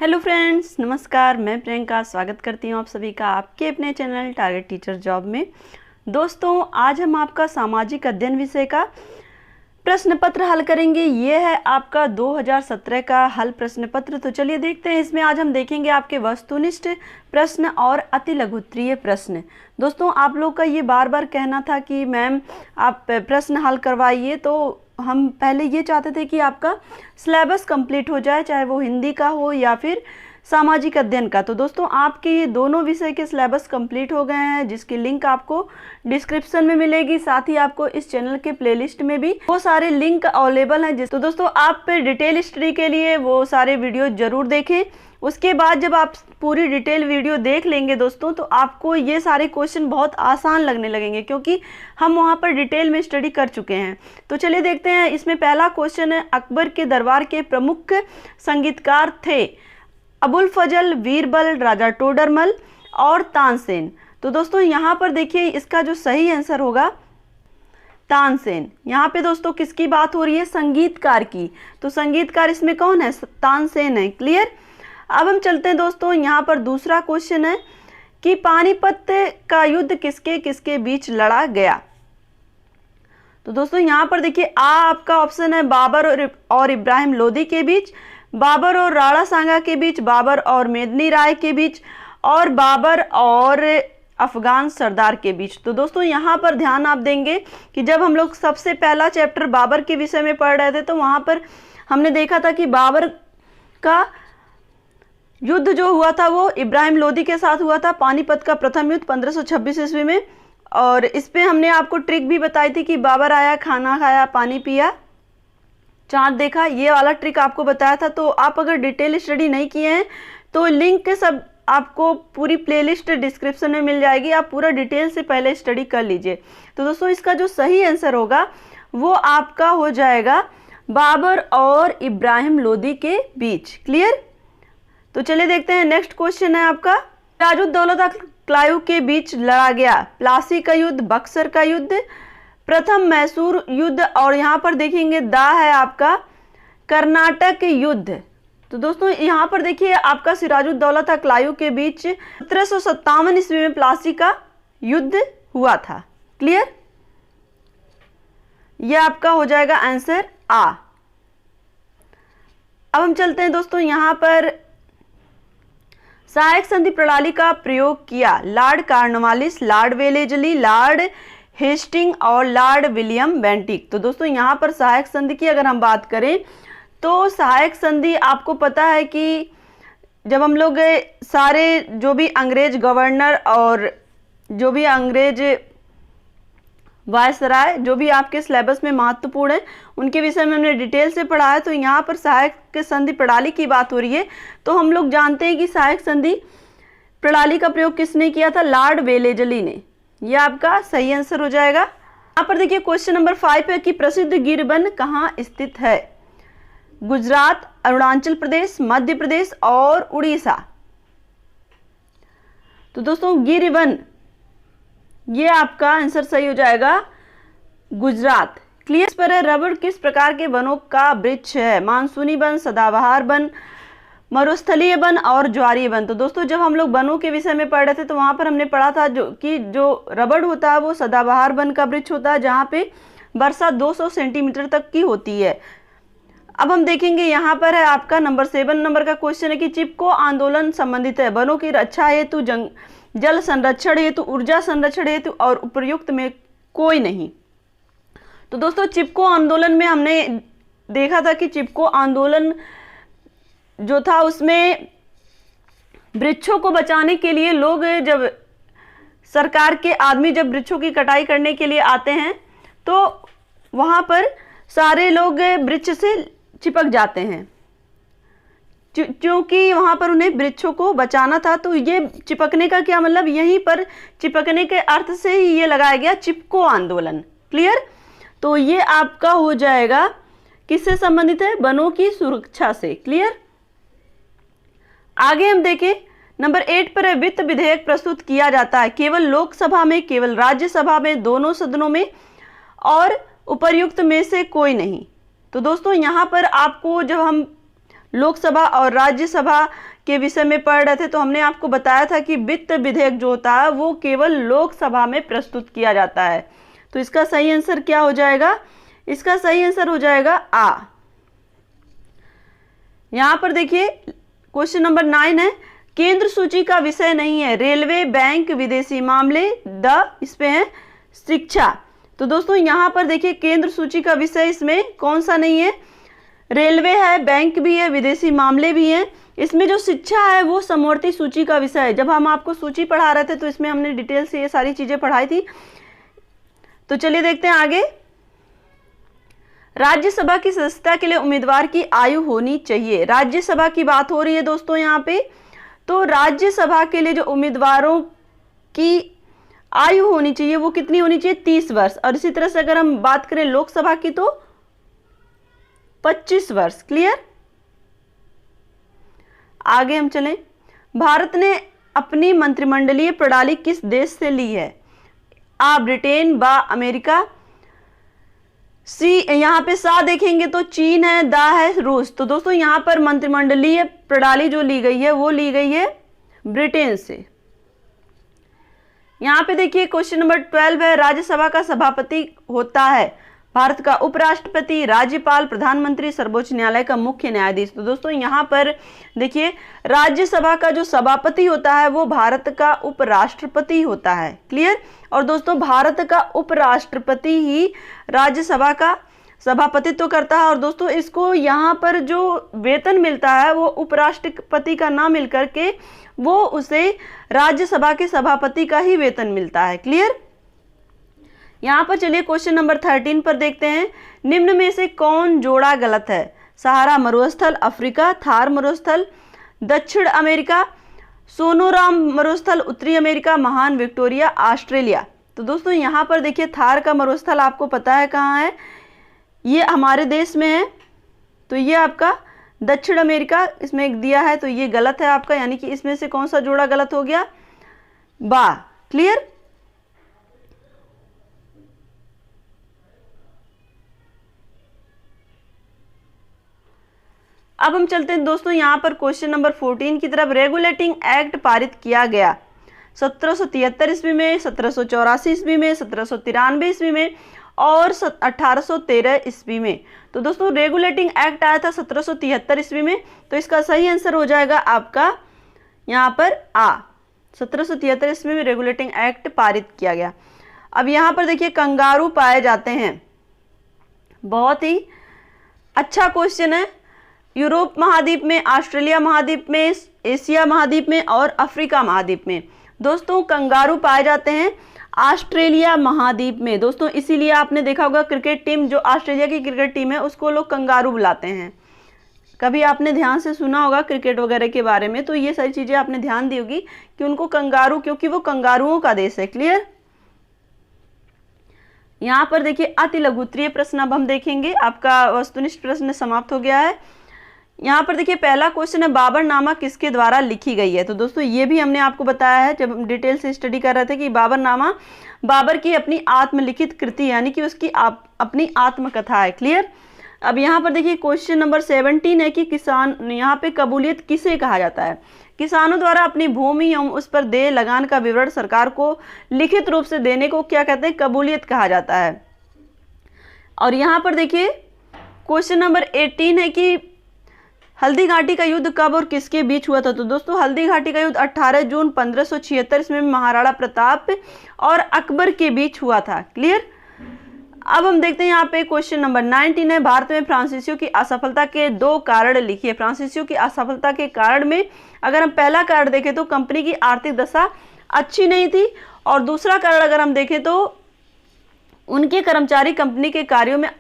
Hello friends, नमस्कार। मैं प्रियंका स्वागत करती हूँ आप सभी का आपके अपने चैनल टारगेट टीचर जॉब में। दोस्तों, आज हम आपका सामाजिक अध्ययन विषय का प्रश्न पत्र हल करेंगे। ये है आपका 2017 का हल प्रश्न पत्र। तो चलिए देखते हैं। इसमें आज हम देखेंगे आपके वस्तुनिष्ठ प्रश्न और अति लघुत्तरीय प्रश्न। दोस्तों, आप लोग का ये बार बार कहना था कि मैम आप प्रश्न हल करवाइए, तो हम पहले ये चाहते थे कि आपका सिलेबस कंप्लीट हो जाए, चाहे वो हिंदी का हो या फिर सामाजिक अध्ययन का। तो दोस्तों, आपके ये दोनों विषय के सिलेबस कंप्लीट हो गए हैं, जिसकी लिंक आपको डिस्क्रिप्शन में मिलेगी। साथ ही आपको इस चैनल के प्लेलिस्ट में भी वो सारे लिंक अवेलेबल हैं। तो दोस्तों, आप डिटेल स्टडी के लिए वो सारे वीडियो जरूर देखें। उसके बाद जब आप पूरी डिटेल वीडियो देख लेंगे दोस्तों, तो आपको ये सारे क्वेश्चन बहुत आसान लगने लगेंगे, क्योंकि हम वहाँ पर डिटेल में स्टडी कर चुके हैं। तो चलिए देखते हैं। इसमें पहला क्वेश्चन है, अकबर के दरबार के प्रमुख संगीतकार थे अबुल फजल, बीरबल, राजा टोडरमल और तानसेन। तो दोस्तों, यहाँ पर देखिए, इसका जो सही आंसर होगा तानसेन। यहाँ पे दोस्तों किसकी बात हो रही है? संगीतकार की। तो संगीतकार इसमें कौन है? तानसेन है। क्लियर। अब हम चलते हैं दोस्तों, यहाँ पर दूसरा क्वेश्चन है कि पानीपत का युद्ध किसके किसके बीच लड़ा गया। तो दोस्तों, यहाँ पर देखिए, आपका ऑप्शन है बाबर और इब्राहिम लोदी के बीच, बाबर और राणा सांगा के बीच, बाबर और मेदिनी राय के बीच, और बाबर और अफगान सरदार के बीच। तो दोस्तों, यहाँ पर ध्यान आप देंगे कि जब हम लोग सबसे पहला चैप्टर बाबर के विषय में पढ़ रहे थे, तो वहाँ पर हमने देखा था कि बाबर का युद्ध जो हुआ था वो इब्राहिम लोदी के साथ हुआ था। पानीपत का प्रथम युद्ध 1526 ईस्वी में। और इस पे हमने आपको ट्रिक भी बताई थी कि बाबर आया, खाना खाया, पानी पिया, चांद देखा। ये वाला ट्रिक आपको बताया था। तो आप अगर डिटेल स्टडी नहीं किए हैं तो लिंक सब आपको पूरी प्लेलिस्ट डिस्क्रिप्शन में मिल जाएगी। आप पूरा डिटेल से पहले स्टडी कर लीजिए। तो दोस्तों, इसका जो सही आंसर होगा वो आपका हो जाएगा बाबर और इब्राहिम लोदी के बीच। क्लियर। तो चलिए देखते हैं। नेक्स्ट क्वेश्चन है आपका, सिराजुद्दौला क्लाइव के बीच लड़ा गया प्लासी का युद्ध, बक्सर का युद्ध, प्रथम मैसूर युद्ध, और यहाँ पर देखेंगे दा है आपका कर्नाटक युद्ध। तो दोस्तों, यहाँ पर देखिए, आपका सिराजुद्दौला क्लाइव के बीच 1757 ईस्वी में प्लासी का युद्ध हुआ था। क्लियर। यह आपका हो जाएगा आंसर आ। अब हम चलते हैं दोस्तों, यहाँ पर सहायक संधि प्रणाली का प्रयोग किया Lord Cornwallis, Lord Wellesley, Lord Hastings और लॉर्ड विलियम बेंटिक। तो दोस्तों, यहाँ पर सहायक संधि की अगर हम बात करें तो सहायक संधि आपको पता है कि जब हम लोग सारे जो भी अंग्रेज गवर्नर और जो भी अंग्रेज वायसराय जो भी आपके सिलेबस में महत्वपूर्ण है, उनके विषय में हमने डिटेल से पढ़ा है। तो यहाँ पर सहायक संधि प्रणाली की बात हो रही है। तो हम लोग जानते हैं कि सहायक संधि प्रणाली का प्रयोग किसने किया था? लॉर्ड वेलेजली ने। यह आपका सही आंसर हो जाएगा। यहाँ पर देखिए, क्वेश्चन नंबर 5 है कि प्रसिद्ध गिरवन कहाँ स्थित है? गुजरात, अरुणाचल प्रदेश, मध्य प्रदेश और उड़ीसा। तो दोस्तों, गिरवन, ये आपका आंसर सही हो जाएगा गुजरात। क्लियर। पर है, रबड़ किस प्रकार के वनों का वृक्ष है? मानसूनी वन, सदाबहार वन, मरुस्थलीय वन और ज्वारीय वन। तो दोस्तों, जब हम लोग वनों के विषय में पढ़ रहे थे तो वहां पर हमने पढ़ा था जो रबड़ होता है वो सदाबहार वन का वृक्ष होता है, जहाँ पे वर्षा 200 सेंटीमीटर तक की होती है। अब हम देखेंगे, यहाँ पर है आपका नंबर 7 नंबर का क्वेश्चन है कि चिपको आंदोलन संबंधित है वनों की रक्षा हेतु, जल संरक्षण हेतु, ऊर्जा संरक्षण हेतु और उपयुक्त में कोई नहीं। तो दोस्तों, चिपको आंदोलन में हमने देखा था कि चिपको आंदोलन जो था उसमें वृक्षों को बचाने के लिए लोग, जब सरकार के आदमी जब वृक्षों की कटाई करने के लिए आते हैं तो वहां पर सारे लोग वृक्ष से चिपक जाते हैं, क्योंकि वहां पर उन्हें वृक्षों को बचाना था। तो ये चिपकने का क्या मतलब? यहीं पर चिपकने के अर्थ से ही ये लगाया गया चिपको आंदोलन। क्लियर। तो ये आपका हो जाएगा किससे संबंधित है? वनों की सुरक्षा से। क्लियर। आगे हम देखें, नंबर 8 पर है, वित्त विधेयक प्रस्तुत किया जाता है केवल लोकसभा में, केवल राज्यसभा में, दोनों सदनों में और उपर्युक्त में से कोई नहीं। तो दोस्तों, यहाँ पर आपको जब हम लोकसभा और राज्यसभा के विषय में पढ़ रहे थे तो हमने आपको बताया था कि वित्त विधेयक जो होता है वो केवल लोकसभा में प्रस्तुत किया जाता है। तो इसका सही आंसर क्या हो जाएगा? इसका सही आंसर हो जाएगा आ। यहां पर देखिए क्वेश्चन नंबर 9 है, केंद्र सूची का विषय नहीं है रेलवे, बैंक, विदेशी मामले, इस पे है शिक्षा। तो दोस्तों यहां पर देखिए केंद्र सूची का विषय इसमें कौन सा नहीं है? रेलवे है, बैंक भी है, विदेशी मामले भी हैं। इसमें जो शिक्षा है वो समवर्ती सूची का विषय है। जब हम आपको सूची पढ़ा रहे थे तो इसमें हमने डिटेल से ये सारी चीजें पढ़ाई थी। तो चलिए देखते हैं आगे। राज्यसभा की सदस्यता के लिए उम्मीदवार की आयु होनी चाहिए। राज्यसभा की बात हो रही है दोस्तों यहाँ पे। तो राज्यसभा के लिए जो उम्मीदवारों की आयु होनी चाहिए वो कितनी होनी चाहिए? 30 वर्ष। और इसी तरह से अगर हम बात करें लोकसभा की तो 25 वर्ष। क्लियर? आगे हम चलें। भारत ने अपनी मंत्रिमंडलीय प्रणाली किस देश से ली है? आ ब्रिटेन, बा अमेरिका, सी यहाँ पे सा देखेंगे तो चीन है, दा है रूस। तो दोस्तों यहाँ पर मंत्रिमंडलीय प्रणाली जो ली गई है वो ली गई है ब्रिटेन से। यहाँ पे देखिए क्वेश्चन नंबर 12 है, राज्यसभा का सभापति होता है भारत का उपराष्ट्रपति, राज्यपाल, प्रधानमंत्री, सर्वोच्च न्यायालय का मुख्य न्यायाधीश। तो दोस्तों यहाँ पर देखिए राज्यसभा का जो सभापति होता है वो भारत का उपराष्ट्रपति होता है। क्लियर? और दोस्तों भारत का उपराष्ट्रपति ही राज्यसभा का सभापतित्व करता है। और दोस्तों इसको यहाँ पर जो वेतन मिलता है वो उपराष्ट्रपति का ना मिल करके वो उसे राज्यसभा के सभापति का ही वेतन मिलता है। क्लियर? यहाँ पर चलिए क्वेश्चन नंबर 13 पर देखते हैं, निम्न में से कौन जोड़ा गलत है? सहारा मरुस्थल अफ्रीका, थार मरुस्थल दक्षिण अमेरिका, सोनोराम मरुस्थल उत्तरी अमेरिका, महान विक्टोरिया ऑस्ट्रेलिया। तो दोस्तों यहाँ पर देखिए थार का मरुस्थल आपको पता है कहाँ है? ये हमारे देश में है। तो ये आपका दक्षिण अमेरिका इसमें एक दिया है तो ये गलत है आपका, यानी कि इसमें से कौन सा जोड़ा गलत हो गया? बा। क्लियर? अब हम चलते हैं दोस्तों यहाँ पर क्वेश्चन नंबर 14 की तरफ। रेगुलेटिंग एक्ट पारित किया गया 1773 ईस्वी में, 1784 ईस्वी में, 1793 ईस्वी में और 1813 ईस्वी में। तो दोस्तों रेगुलेटिंग एक्ट आया था 1773 ईस्वी में। तो इसका सही आंसर हो जाएगा आपका यहाँ पर आ। 1773 ईस्वी में रेगुलेटिंग एक्ट पारित किया गया। अब यहाँ पर देखिए कंगारू पाए जाते हैं, बहुत ही अच्छा क्वेश्चन है। यूरोप महाद्वीप में, ऑस्ट्रेलिया महाद्वीप में, एशिया महाद्वीप में और अफ्रीका महाद्वीप में दोस्तों कंगारू पाए जाते हैं ऑस्ट्रेलिया महाद्वीप में। दोस्तों इसीलिए आपने देखा होगा क्रिकेट टीम जो ऑस्ट्रेलिया की क्रिकेट टीम है उसको लोग कंगारू बुलाते हैं। कभी आपने ध्यान से सुना होगा क्रिकेट वगैरह के बारे में, तो ये सारी चीजें आपने ध्यान दी होगी कि उनको कंगारू, क्योंकि वो कंगारुओं का देश है। क्लियर? यहाँ पर देखिए अति लघुत्तरीय प्रश्न अब हम देखेंगे। आपका वस्तुनिष्ठ प्रश्न समाप्त हो गया है। यहाँ पर देखिए पहला क्वेश्चन है, बाबरनामा किसके द्वारा लिखी गई है? तो दोस्तों ये भी हमने आपको बताया है जब हम डिटेल से स्टडी कर रहे थे कि बाबरनामा बाबर की अपनी आत्मलिखित कृति यानी कि उसकी अपनी आत्मकथा है। क्लियर? अब यहाँ पर देखिए क्वेश्चन नंबर 17 है कि किसान, यहाँ पे कबूलियत किसे कहा जाता है? किसानों द्वारा अपनी भूमि एवं उस पर देय लगान का विवरण सरकार को लिखित रूप से देने को क्या कहते हैं? कबूलियत कहा जाता है। और यहाँ पर देखिए क्वेश्चन नंबर 18 है कि हल्दी घाटी का युद्ध कब और किसके बीच हुआ था? तो दोस्तों हल्दी घाटी का युद्ध 18 जून 1576 ईस्वी में महाराणा प्रताप और अकबर के बीच हुआ था। क्लियर? अब हम देखते हैं यहाँ पे क्वेश्चन नंबर 19 है, भारत में फ्रांसीसियों की असफलता के 2 कारण लिखिए। फ्रांसीसियों की असफलता के कारण में अगर हम पहला कारण देखें तो कंपनी की आर्थिक दशा अच्छी नहीं थी, और दूसरा कारण अगर हम देखें तो उनके कर्मचारी कंपनी के कार्यों में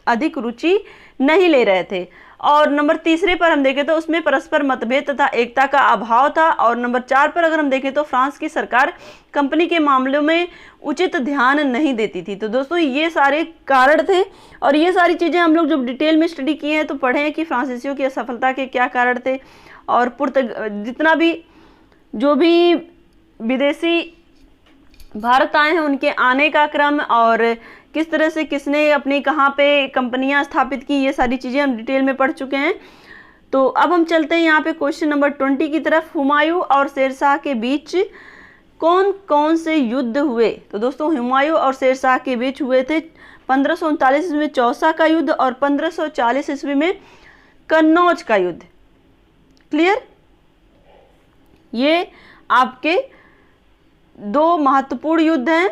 अधिक रुचि नहीं ले रहे थे। और नंबर तीसरे पर हम देखें तो उसमें परस्पर मतभेद तथा एकता का अभाव था। और नंबर 4 पर अगर हम देखें तो फ्रांस की सरकार कंपनी के मामलों में उचित ध्यान नहीं देती थी। तो दोस्तों ये सारे कारण थे, और ये सारी चीज़ें हम लोग जब डिटेल में स्टडी किए हैं तो पढ़े हैं कि फ्रांसीसियों की असफलता के क्या कारण थे, और जितना भी जो भी विदेशी भारत आए हैं उनके आने का क्रम और किस तरह से किसने अपनी कहाँ पे कंपनियां स्थापित की, ये सारी चीज़ें हम डिटेल में पढ़ चुके हैं। तो अब हम चलते हैं यहाँ पे क्वेश्चन नंबर 20 की तरफ। हुमायूं और शेरशाह के बीच कौन कौन से युद्ध हुए? तो दोस्तों हुमायूं और शेरशाह के बीच हुए थे 1539 ईस्वी में चौसा का युद्ध और 1540 ईस्वी में कन्नौज का युद्ध। क्लियर? ये आपके दो महत्वपूर्ण युद्ध हैं।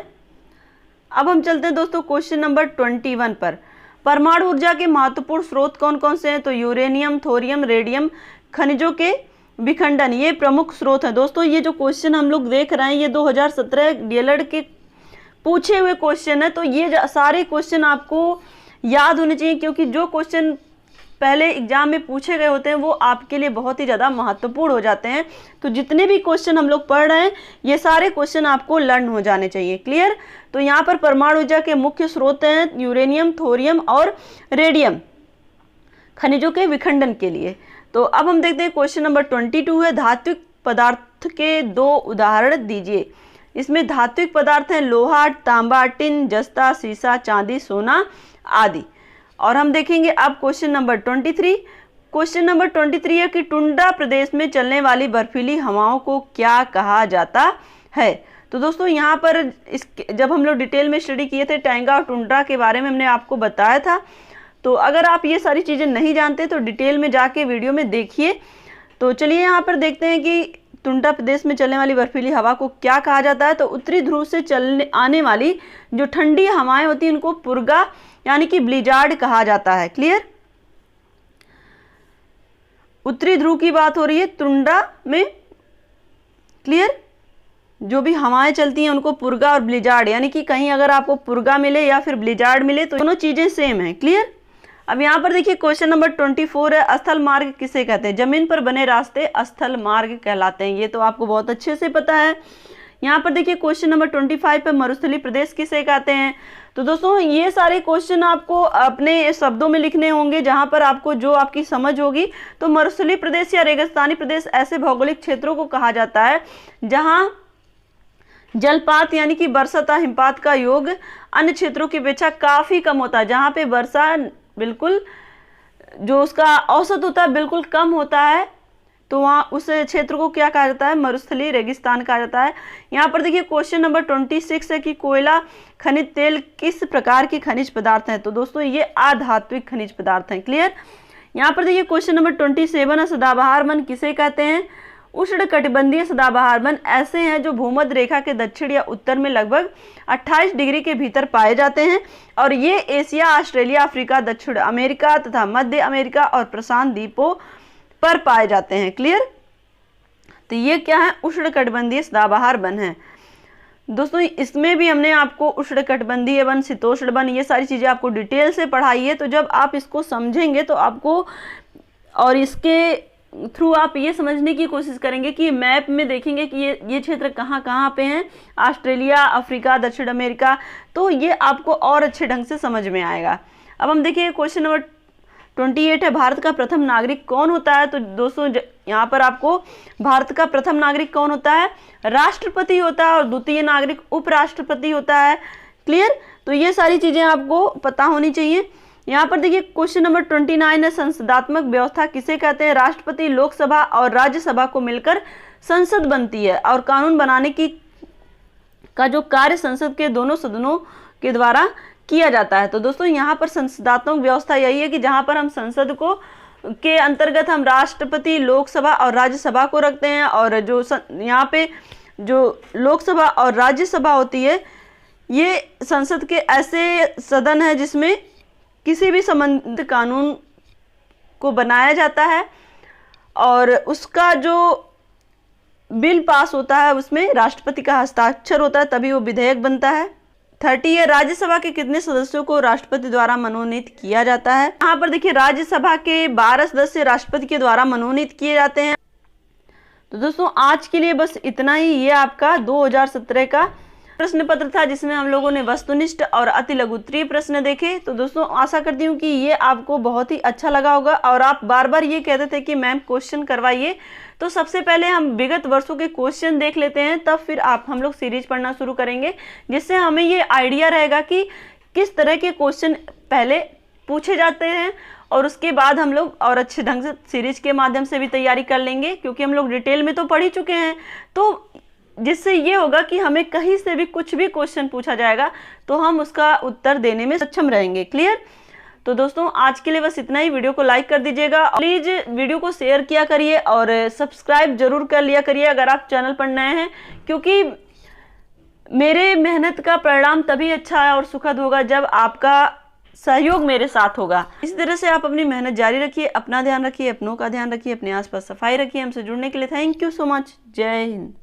अब हम चलते हैं दोस्तों क्वेश्चन नंबर 21 पर। परमाणु ऊर्जा के महत्वपूर्ण स्रोत कौन कौन से हैं? तो यूरेनियम, थोरियम, रेडियम, खनिजों के विखंडन, ये प्रमुख स्रोत हैं। दोस्तों ये जो क्वेश्चन हम लोग देख रहे हैं ये 2017 डीएलएड के पूछे हुए क्वेश्चन है। तो ये सारे क्वेश्चन आपको याद होने चाहिए, क्योंकि जो क्वेश्चन पहले एग्जाम में पूछे गए होते हैं वो आपके लिए बहुत ही ज़्यादा महत्वपूर्ण हो जाते हैं। तो जितने भी क्वेश्चन हम लोग पढ़ रहे हैं ये सारे क्वेश्चन आपको लर्न हो जाने चाहिए। क्लियर? तो यहाँ पर परमाणु ऊर्जा के मुख्य स्रोत हैं यूरेनियम, थोरियम और रेडियम, खनिजों के विखंडन के लिए। तो अब हम देखते हैं क्वेश्चन नंबर 22 है, धात्विक पदार्थ के 2 उदाहरण दीजिए। इसमें धात्विक पदार्थ हैं लोहा, तांबा, टिन, जस्ता, सीसा, चांदी, सोना आदि। और हम देखेंगे अब क्वेश्चन नंबर 23। क्वेश्चन नंबर 23 है कि टुंड्रा प्रदेश में चलने वाली बर्फीली हवाओं को क्या कहा जाता है? तो दोस्तों यहाँ पर जब हम लोग डिटेल में स्टडी किए थे टैंगा और टुंड्रा के बारे में हमने आपको बताया था। तो अगर आप ये सारी चीज़ें नहीं जानते तो डिटेल में जाके वीडियो में देखिए। तो चलिए यहाँ पर देखते हैं कि टुंड्रा प्रदेश में चलने वाली बर्फीली हवा को क्या कहा जाता है। तो उत्तरी ध्रुव से चलने आने वाली जो ठंडी हवाएं होती हैं उनको पुर्गा यानी कि ब्लिजार्ड कहा जाता है। क्लियर? उत्तरी ध्रुव की बात हो रही है टुंड्रा में। क्लियर? जो भी हवाएं चलती हैं उनको पुर्गा और ब्लिजार्ड, यानी कि कहीं अगर आपको पुर्गा मिले या फिर ब्लिजार्ड मिले तो दोनों चीजें सेम हैं। क्लियर? अब यहाँ पर देखिए क्वेश्चन नंबर 24 है, स्थल मार्ग किसे कहते हैं? जमीन पर बने रास्ते स्थल मार्ग कहलाते हैं। ये तो आपको बहुत अच्छे से पता है। यहाँ पर देखिए क्वेश्चन नंबर 25 पे मरुस्थलीय प्रदेश किसे कहते हैं? तो दोस्तों ये सारे क्वेश्चन आपको अपने शब्दों में लिखने होंगे जहाँ पर आपको जो आपकी समझ होगी। तो मरुस्थलीय प्रदेश या रेगिस्तानी प्रदेश ऐसे भौगोलिक क्षेत्रों को कहा जाता है जहाँ जलपात यानी कि वर्षा तथा हिमपात का योग अन्य क्षेत्रों की अपेक्षा काफी कम होता है। जहाँ पे वर्षा बिल्कुल जो उसका औसत होता है बिल्कुल कम होता है, तो वहाँ उस क्षेत्र को क्या कहा जाता है? मरुस्थलीय रेगिस्तान कहा जाता है। यहाँ पर देखिए क्वेश्चन नंबर 26 है कि कोयला, खनिज तेल किस प्रकार के खनिज पदार्थ हैं? तो दोस्तों ये अधात्विक खनिज पदार्थ हैं। क्लियर? यहाँ पर देखिए क्वेश्चन नंबर 27 है, सदाबहार वन किसे कहते हैं? उष्णकटिबंधीय सदाबहार वन ऐसे हैं जो भूमध्य रेखा के दक्षिण या उत्तर में लगभग 28 डिग्री के भीतर पाए जाते हैं और ये एशिया, ऑस्ट्रेलिया, अफ्रीका, दक्षिण अमेरिका तथा मध्य अमेरिका और प्रशांत द्वीपों पर पाए जाते हैं। क्लियर? तो ये क्या है? उष्णकटिबंधीय सदाबहार वन है। दोस्तों इसमें भी हमने आपको उष्णकटिबंधीय वन, शीतोष्ण वन, ये सारी चीजें आपको डिटेल से पढ़ाई है। तो जब आप इसको समझेंगे तो आपको और इसके थ्रू आप ये समझने की कोशिश करेंगे कि मैप में देखेंगे कि ये क्षेत्र कहाँ कहाँ पे हैं, ऑस्ट्रेलिया, अफ्रीका, दक्षिण अमेरिका, तो ये आपको और अच्छे ढंग से समझ में आएगा। अब हम देखिए क्वेश्चन नंबर 28 है, भारत का प्रथम नागरिक कौन होता है? तो दोस्तों यहाँ पर आपको भारत का प्रथम नागरिक कौन होता है? राष्ट्रपति होता है और द्वितीय नागरिक उपराष्ट्रपति होता है। क्लियर? तो ये सारी चीजें आपको पता होनी चाहिए। यहाँ पर देखिए क्वेश्चन नंबर 29 है, संसदात्मक व्यवस्था किसे कहते हैं? राष्ट्रपति, लोकसभा और राज्यसभा को मिलकर संसद बनती है और कानून बनाने का जो कार्य संसद के दोनों सदनों के द्वारा किया जाता है। तो दोस्तों यहाँ पर संसदात्मक व्यवस्था यही है कि जहाँ पर हम संसद को के अंतर्गत हम राष्ट्रपति, लोकसभा और राज्यसभा को रखते हैं और जो यहाँ पे जो लोकसभा और राज्यसभा होती है ये संसद के ऐसे सदन है जिसमें किसी भी संबंधित कानून को बनाया जाता है और उसका जो बिल पास होता है उसमें राष्ट्रपति का हस्ताक्षर होता है, तभी वो विधेयक बनता है। 30 है, राज्यसभा के कितने सदस्यों को राष्ट्रपति द्वारा मनोनीत किया जाता है? यहाँ पर देखिए राज्यसभा के 12 सदस्य राष्ट्रपति के द्वारा मनोनीत किए जाते हैं। तो दोस्तों आज के लिए बस इतना ही। ये आपका 2017 का प्रश्न पत्र था जिसमें हम लोगों ने वस्तुनिष्ठ और अति लघुत्तरीय प्रश्न देखे। तो दोस्तों आशा करती हूँ कि ये आपको बहुत ही अच्छा लगा होगा और आप बार बार ये कहते थे कि मैम क्वेश्चन करवाइए। तो सबसे पहले हम विगत वर्षों के क्वेश्चन देख लेते हैं, तब फिर हम लोग सीरीज पढ़ना शुरू करेंगे, जिससे हमें ये आइडिया रहेगा कि किस तरह के क्वेश्चन पहले पूछे जाते हैं और उसके बाद हम लोग और अच्छे ढंग से सीरीज के माध्यम से भी तैयारी कर लेंगे, क्योंकि हम लोग डिटेल में तो पढ़ ही चुके हैं। तो जिससे ये होगा कि हमें कहीं से भी कुछ भी क्वेश्चन पूछा जाएगा तो हम उसका उत्तर देने में सक्षम रहेंगे। क्लियर? तो दोस्तों आज के लिए बस इतना ही। वीडियो को लाइक कर दीजिएगा, प्लीज वीडियो को शेयर किया करिए और सब्सक्राइब जरूर कर लिया करिए अगर आप चैनल पर नए हैं, क्योंकि मेरे मेहनत का परिणाम तभी अच्छा है और सुखद होगा जब आपका सहयोग मेरे साथ होगा। इसी तरह से आप अपनी मेहनत जारी रखिए, अपना ध्यान रखिए, अपनों का ध्यान रखिए, अपने आसपास सफाई रखिए। हमसे जुड़ने के लिए थैंक यू सो मच। जय हिंद।